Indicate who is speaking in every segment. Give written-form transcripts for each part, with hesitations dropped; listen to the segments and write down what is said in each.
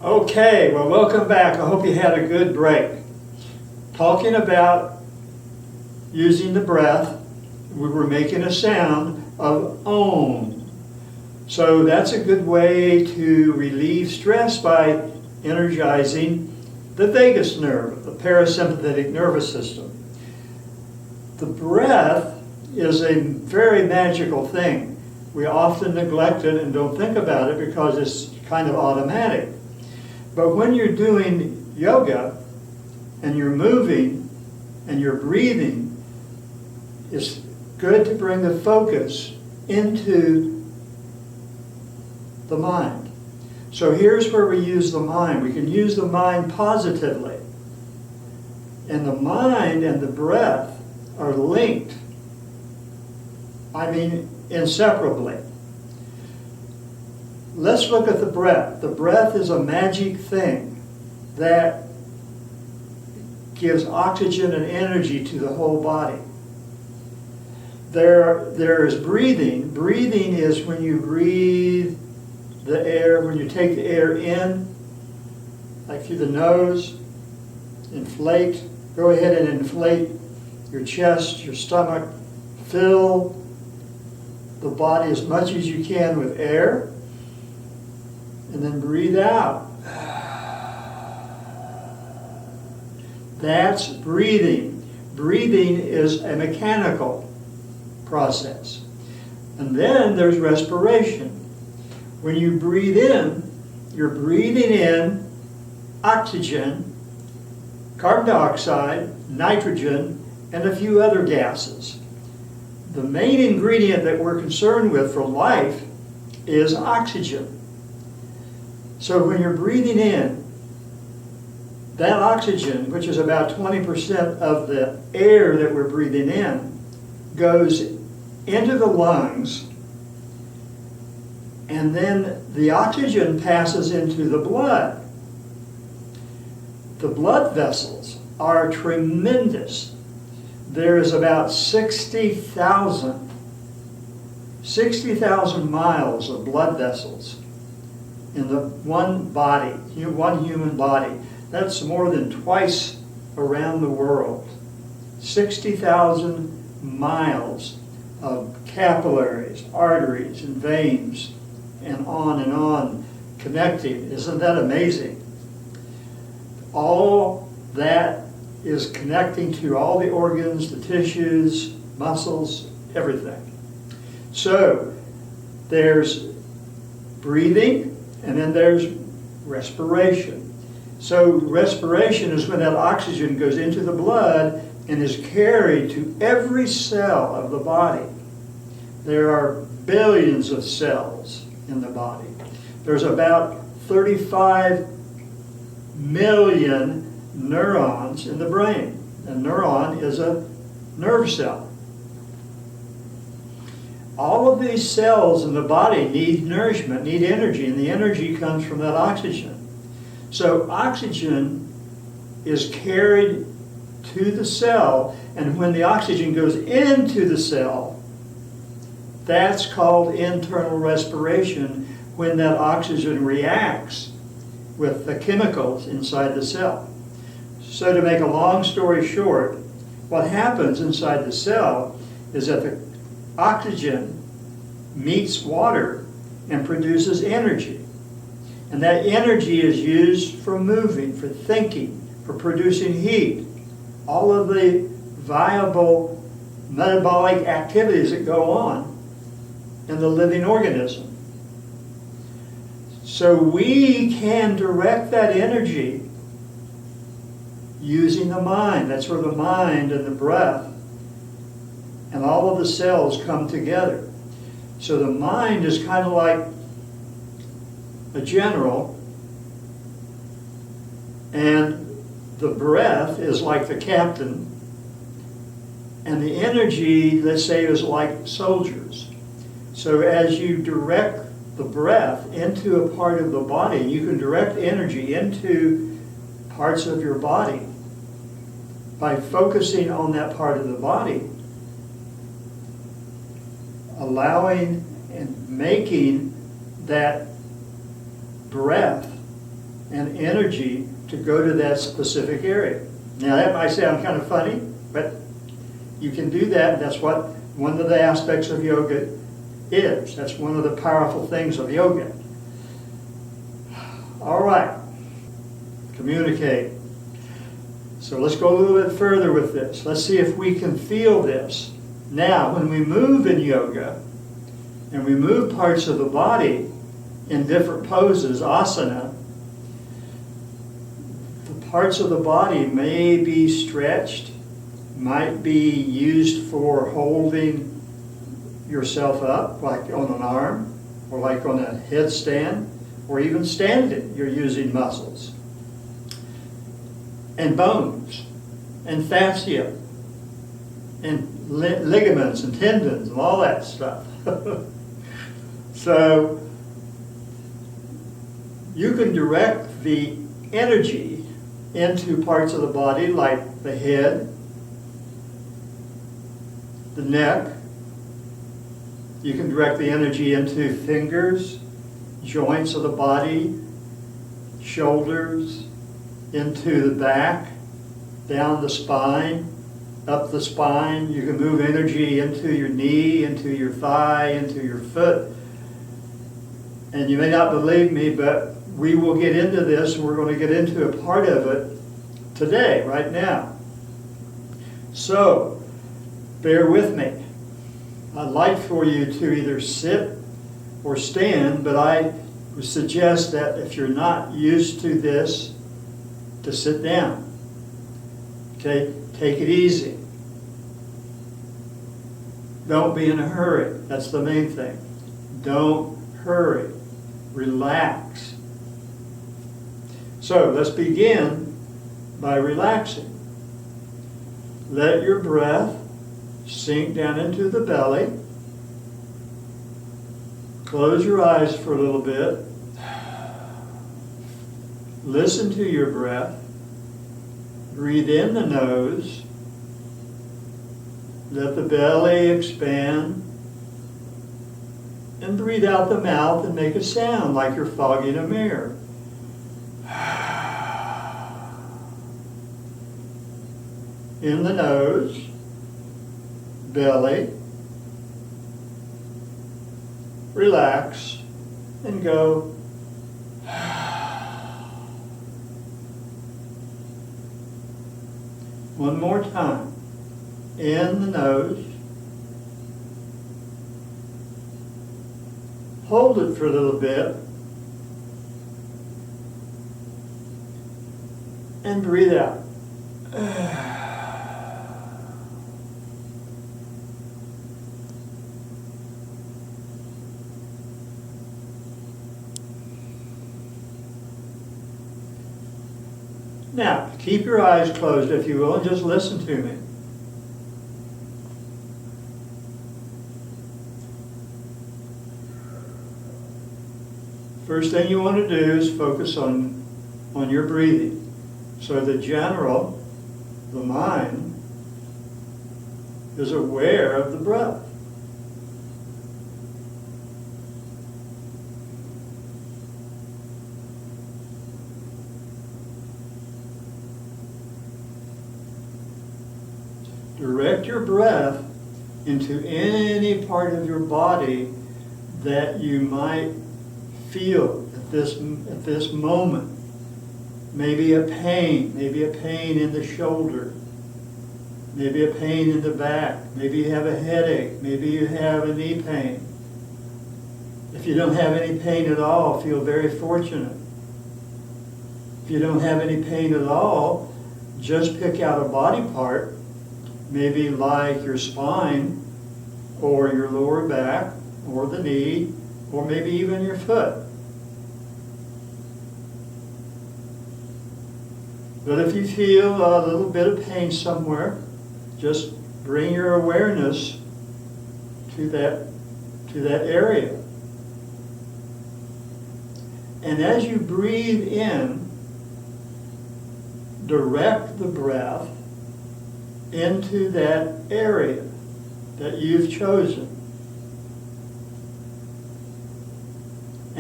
Speaker 1: Okay, well, welcome back. I hope you had a good break. Talking about using the breath, we were making a sound of Om. So that's a good way to relieve stress by energizing the vagus nerve, the parasympathetic nervous system. The breath is a very magical thing. We often neglect it and don't think about it because it's kind of automatic. But when you're doing yoga and you're moving and you're breathing, it's good to bring the focus into the mind. So here's where we use the mind. We can use the mind positively. And the mind and the breath are linked. I mean, inseparably. Let's look at the breath. The breath is a magic thing that gives oxygen and energy to the whole body. There is breathing. Breathing is when you breathe the air, when you take the air in, like through the nose, inflate. Go ahead and inflate your chest, your stomach. Fill the body as much as you can with air. And then breathe out. That's breathing. Breathing is a mechanical process. And then there's respiration. When you breathe in, you're breathing in oxygen, carbon dioxide, nitrogen, and a few other gases. The main ingredient that we're concerned with for life is oxygen. So when you're breathing in, that oxygen, which is about 20% of the air that we're breathing in, goes into the lungs, and then the oxygen passes into the blood. The blood vessels are tremendous. There is about 60,000 miles of blood vessels in the one body, one human body. That's more than twice around the world. 60,000 miles of capillaries, arteries, and veins, and on, connecting. Isn't that amazing? All that is connecting to all the organs, the tissues, muscles, everything. So there's breathing, and then there's respiration. So respiration is when that oxygen goes into the blood and is carried to every cell of the body. There are billions of cells in the body. There's about 35 million neurons in the brain. A neuron is a nerve cell. All of these cells in the body need nourishment, need energy, and the energy comes from that oxygen. So oxygen is carried to the cell, and when the oxygen goes into the cell, that's called internal respiration, when that oxygen reacts with the chemicals inside the cell. So to make a long story short, what happens inside the cell is that the oxygen meets water and produces energy. And that energy is used for moving, for thinking, for producing heat. All of the viable metabolic activities that go on in the living organism. So we can direct that energy using the mind. That's where the mind and the breath and all of the cells come together. So the mind is kind of like a general, and the breath is like the captain, and the energy, let's say, is like soldiers. So as you direct the breath into a part of the body, you can direct energy into parts of your body by focusing on that part of the body, allowing and making that breath and energy to go to that specific area. Now that might sound kind of funny, but you can do that. That's what one of the aspects of yoga is. That's one of the powerful things of yoga. All right, communicate. So let's go a little bit further with this. Let's see if we can feel this. Now, when we move in yoga, and we move parts of the body in different poses, asana, the parts of the body may be stretched, might be used for holding yourself up, like on an arm, or like on a headstand, or even standing, you're using muscles. And bones, and fascia, and ligaments, and tendons, and all that stuff. So, you can direct the energy into parts of the body like the head, the neck. You can direct the energy into fingers, joints of the body, shoulders, into the back, down the spine, up the spine. You can move energy into your knee, into your thigh, into your foot. And you may not believe me, but we will get into this, and we're going to get into a part of it today, right now. So, bear with me. I'd like for you to either sit or stand, but I would suggest that if you're not used to this, to sit down. Okay? Take it easy. Don't be in a hurry. That's the main thing. Don't hurry. Relax. So let's begin by relaxing. Let your breath sink down into the belly. Close your eyes for a little bit. Listen to your breath. Breathe in the nose. Let the belly expand. And breathe out the mouth and make a sound like you're fogging a mirror. In the nose, belly, relax, and go. One more time. In the nose. Hold it for a little bit. And breathe out. Now, keep your eyes closed, if you will, and just listen to me. First thing you want to do is focus on your breathing. So the general, the mind, is aware of the breath. Direct your breath into any part of your body that you might feel at this moment. Maybe a pain in the shoulder, maybe a pain in the back, maybe you have a headache, maybe you have a knee pain. If you don't have any pain at all, feel very fortunate. If you don't have any pain at all, just pick out a body part, maybe like your spine, or your lower back, or the knee, or maybe even your foot. But if you feel a little bit of pain somewhere, just bring your awareness to that area. And as you breathe in, direct the breath into that area that you've chosen.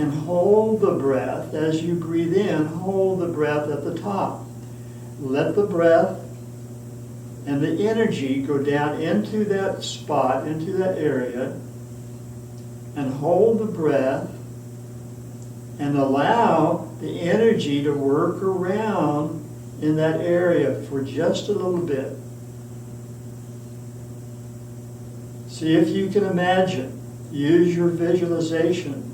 Speaker 1: and hold the breath. As you breathe in, hold the breath at the top. Let the breath and the energy go down into that spot, into that area, and hold the breath and allow the energy to work around in that area for just a little bit. See if you can imagine. Use your visualization.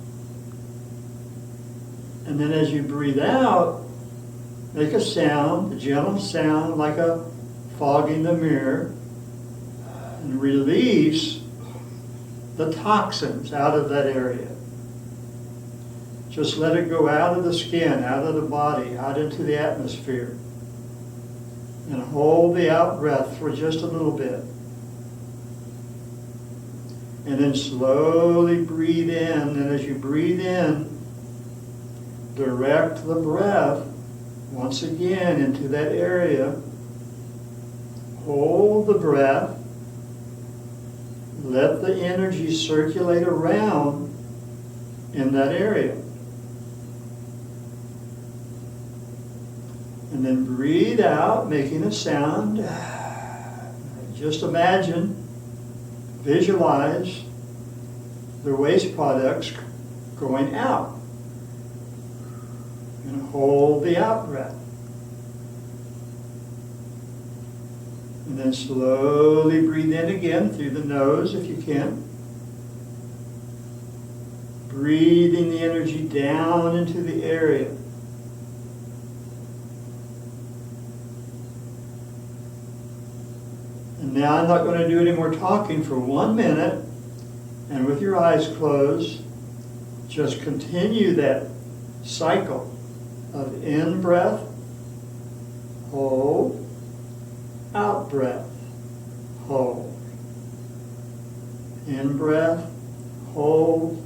Speaker 1: And then as you breathe out, make a sound, a gentle sound like a fogging the mirror, and release the toxins out of that area. Just let it go out of the skin, out of the body, out into the atmosphere. And hold the out breath for just a little bit. And then slowly breathe in, and as you breathe in, direct the breath once again into that area. Hold the breath. Let the energy circulate around in that area. And then breathe out, making a sound. Just imagine, visualize the waste products going out. And hold the out breath. And then slowly breathe in again through the nose if you can. Breathing the energy down into the area. And now I'm not going to do any more talking for 1 minute. And with your eyes closed, just continue that cycle of in breath, hold, out breath, hold. In breath, hold,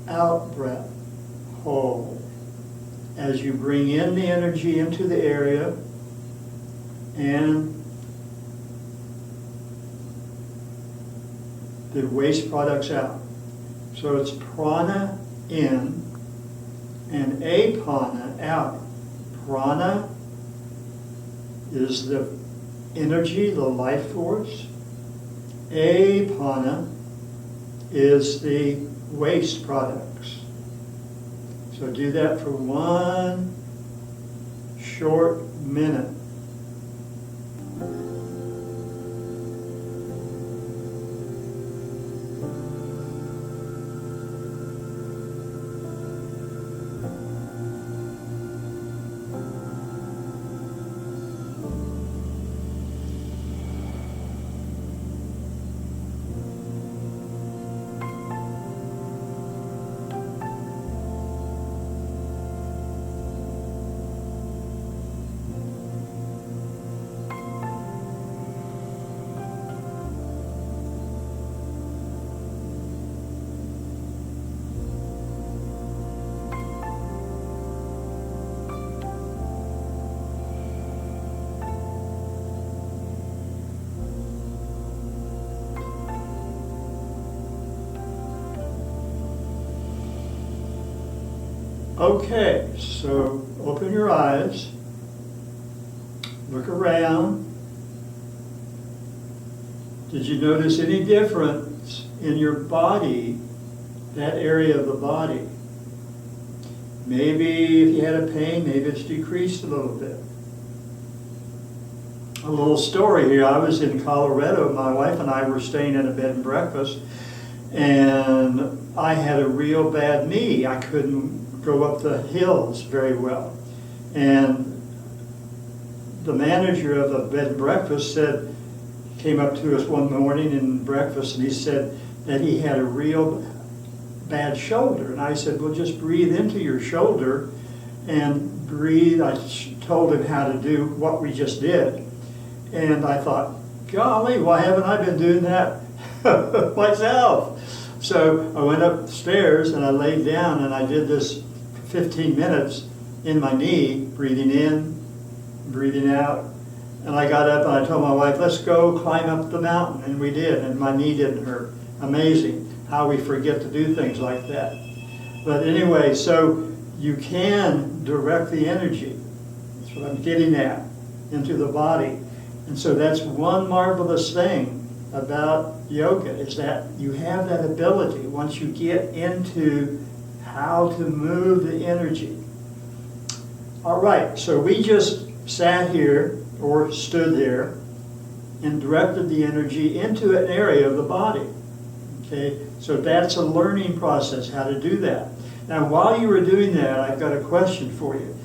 Speaker 1: out breath, hold. As you bring in the energy into the area and the waste products out. So it's prana in and apana out. Prana is the energy, the life force. Apana is the waste products. So do that for 1 short minute. Okay, so open your eyes, look around. Did you notice any difference in your body, that area of the body? Maybe if you had a pain, maybe it's decreased a little bit. A little story here. I was in Colorado. My wife and I were staying at a bed and breakfast, and I had a real bad knee. I couldn't go up the hills very well. And the manager of the bed and breakfast came up to us one morning in breakfast, and he said that he had a real bad shoulder. And I said, well, just breathe into your shoulder and breathe. I told him how to do what we just did. And I thought, golly, why haven't I been doing that myself? So I went upstairs and I laid down and I did this 15 minutes in my knee, breathing in, breathing out. And I got up and I told my wife, let's go climb up the mountain. And we did, and my knee didn't hurt. Amazing how we forget to do things like that. But anyway, so you can direct the energy. That's what I'm getting at, into the body. And so that's one marvelous thing about yoga, is that you have that ability once you get into how to move the energy. All right, so we just sat here or stood there and directed the energy into an area of the body. Okay, so that's a learning process, how to do that. Now, while you were doing that, I've got a question for you.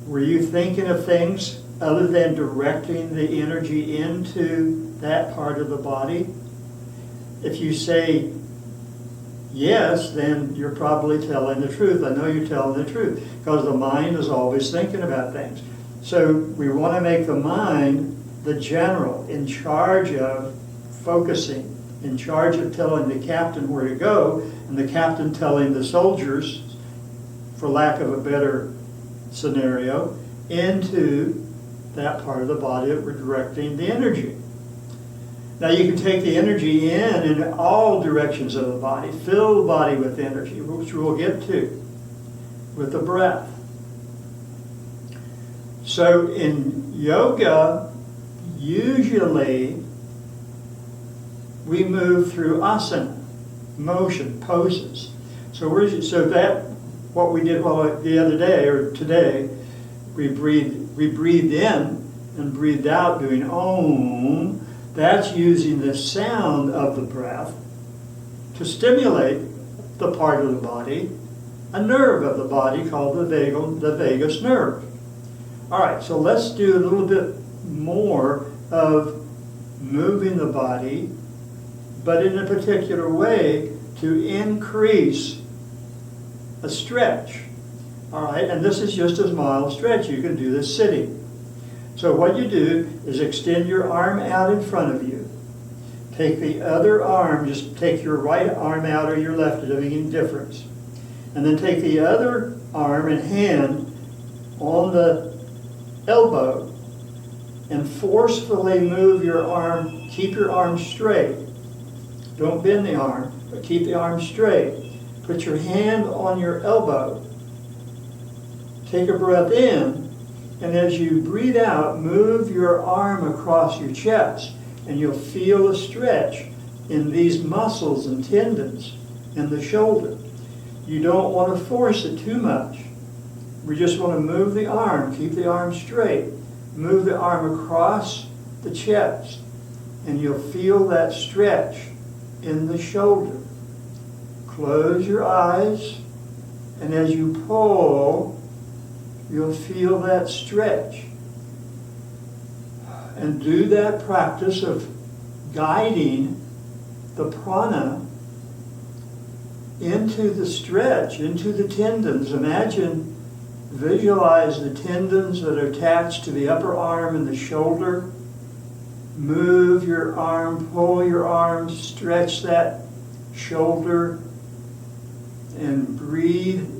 Speaker 1: Were you thinking of things other than directing the energy into that part of the body? If you say yes, then you're probably telling the truth. I know you're telling the truth, because the mind is always thinking about things. So we want to make the mind the general, in charge of focusing, in charge of telling the captain where to go, and the captain telling the soldiers, for lack of a better scenario, into that part of the body that we're directing the energy. Now you can take the energy in all directions of the body, fill the body with energy, which we'll get to with the breath. So in yoga, usually we move through asana, motion, poses. So that what we did the other day or today, we breathed in and breathed out doing Om. That's using the sound of the breath to stimulate the part of the body, a nerve of the body called the vagus nerve. All right, so let's do a little bit more of moving the body, but in a particular way to increase a stretch. All right, and this is just a mild stretch. You can do this sitting. So what you do is extend your arm out in front of you. Take the other arm, just take your right arm out or your left, it doesn't make any difference. And then take the other arm and hand on the elbow and forcefully move your arm, keep your arm straight. Don't bend the arm, but keep the arm straight. Put your hand on your elbow. Take a breath in. And as you breathe out, move your arm across your chest, and you'll feel a stretch in these muscles and tendons in the shoulder. You don't want to force it too much. We just want to move the arm, keep the arm straight, move the arm across the chest, and you'll feel that stretch in the shoulder. Close your eyes, and as you pull, you'll feel that stretch. And do that practice of guiding the prana into the stretch, into the tendons. Visualize the tendons that are attached to the upper arm and the shoulder. Move your arm, pull your arm, stretch that shoulder, and breathe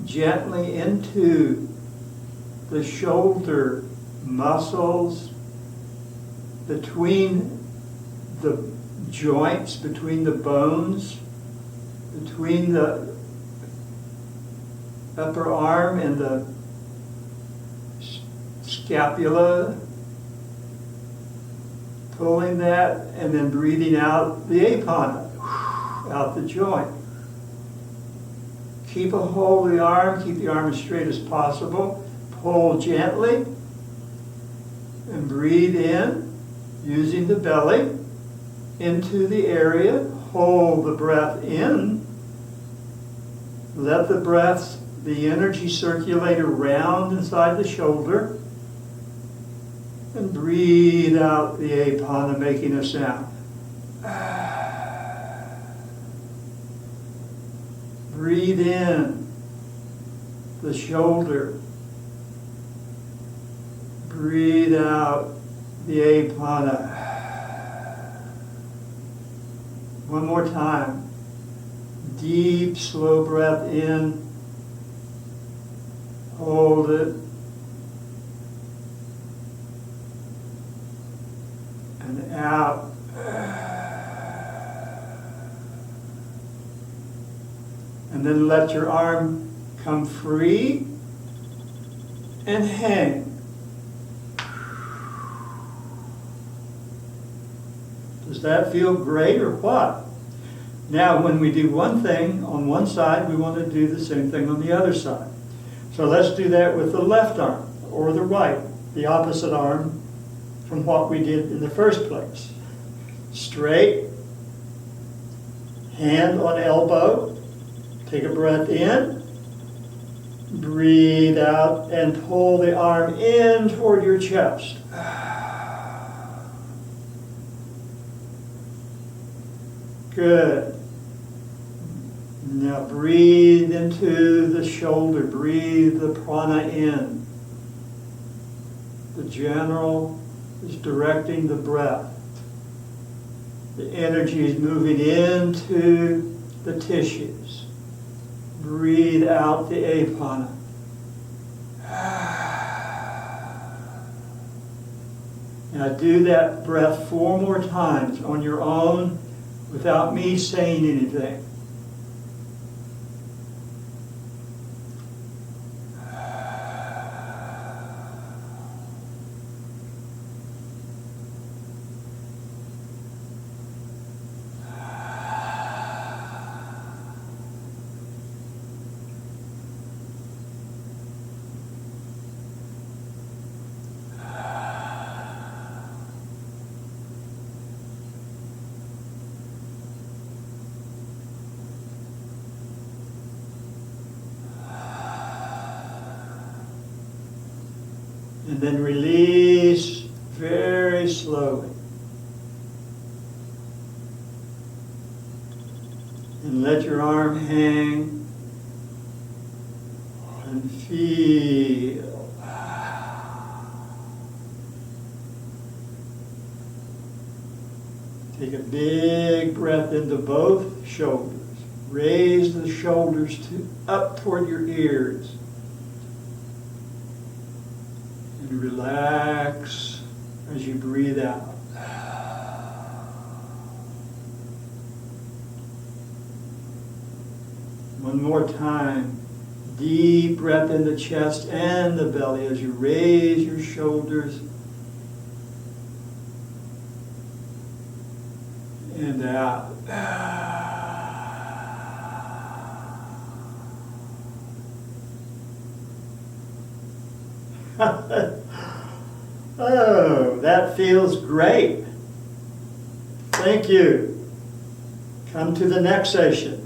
Speaker 1: gently into the shoulder muscles, between the joints, between the bones, between the upper arm and the scapula, pulling that and then breathing out the apana, out the joint. Keep a hold of the arm, keep the arm as straight as possible. Pull gently and breathe in using the belly into the area. Hold the breath in. Let the energy circulate around inside the shoulder. And breathe out the apana, making a sound. Breathe in the shoulder. Breathe out the apana. One more time. Deep, slow breath in. Hold it. And out. And then let your arm come free and hang. Does that feel great or what? Now, when we do one thing on one side, we want to do the same thing on the other side. So let's do that with the left arm or the right, the opposite arm from what we did in the first place. Straight, hand on elbow, take a breath in, breathe out, and pull the arm in toward your chest. Good. Now breathe into the shoulder, breathe the prana in. The general is directing the breath. The energy is moving into the tissues. Breathe out the apana. Now do that breath 4 more times on your own without me saying anything. And then release very slowly. And let your arm hang and feel. Take a big breath into both shoulders. Raise the shoulders up toward your ears. And relax as you breathe out. One more time. Deep breath in the chest and the belly as you raise your shoulders and out. Oh, that feels great. Thank you. Come to the next session.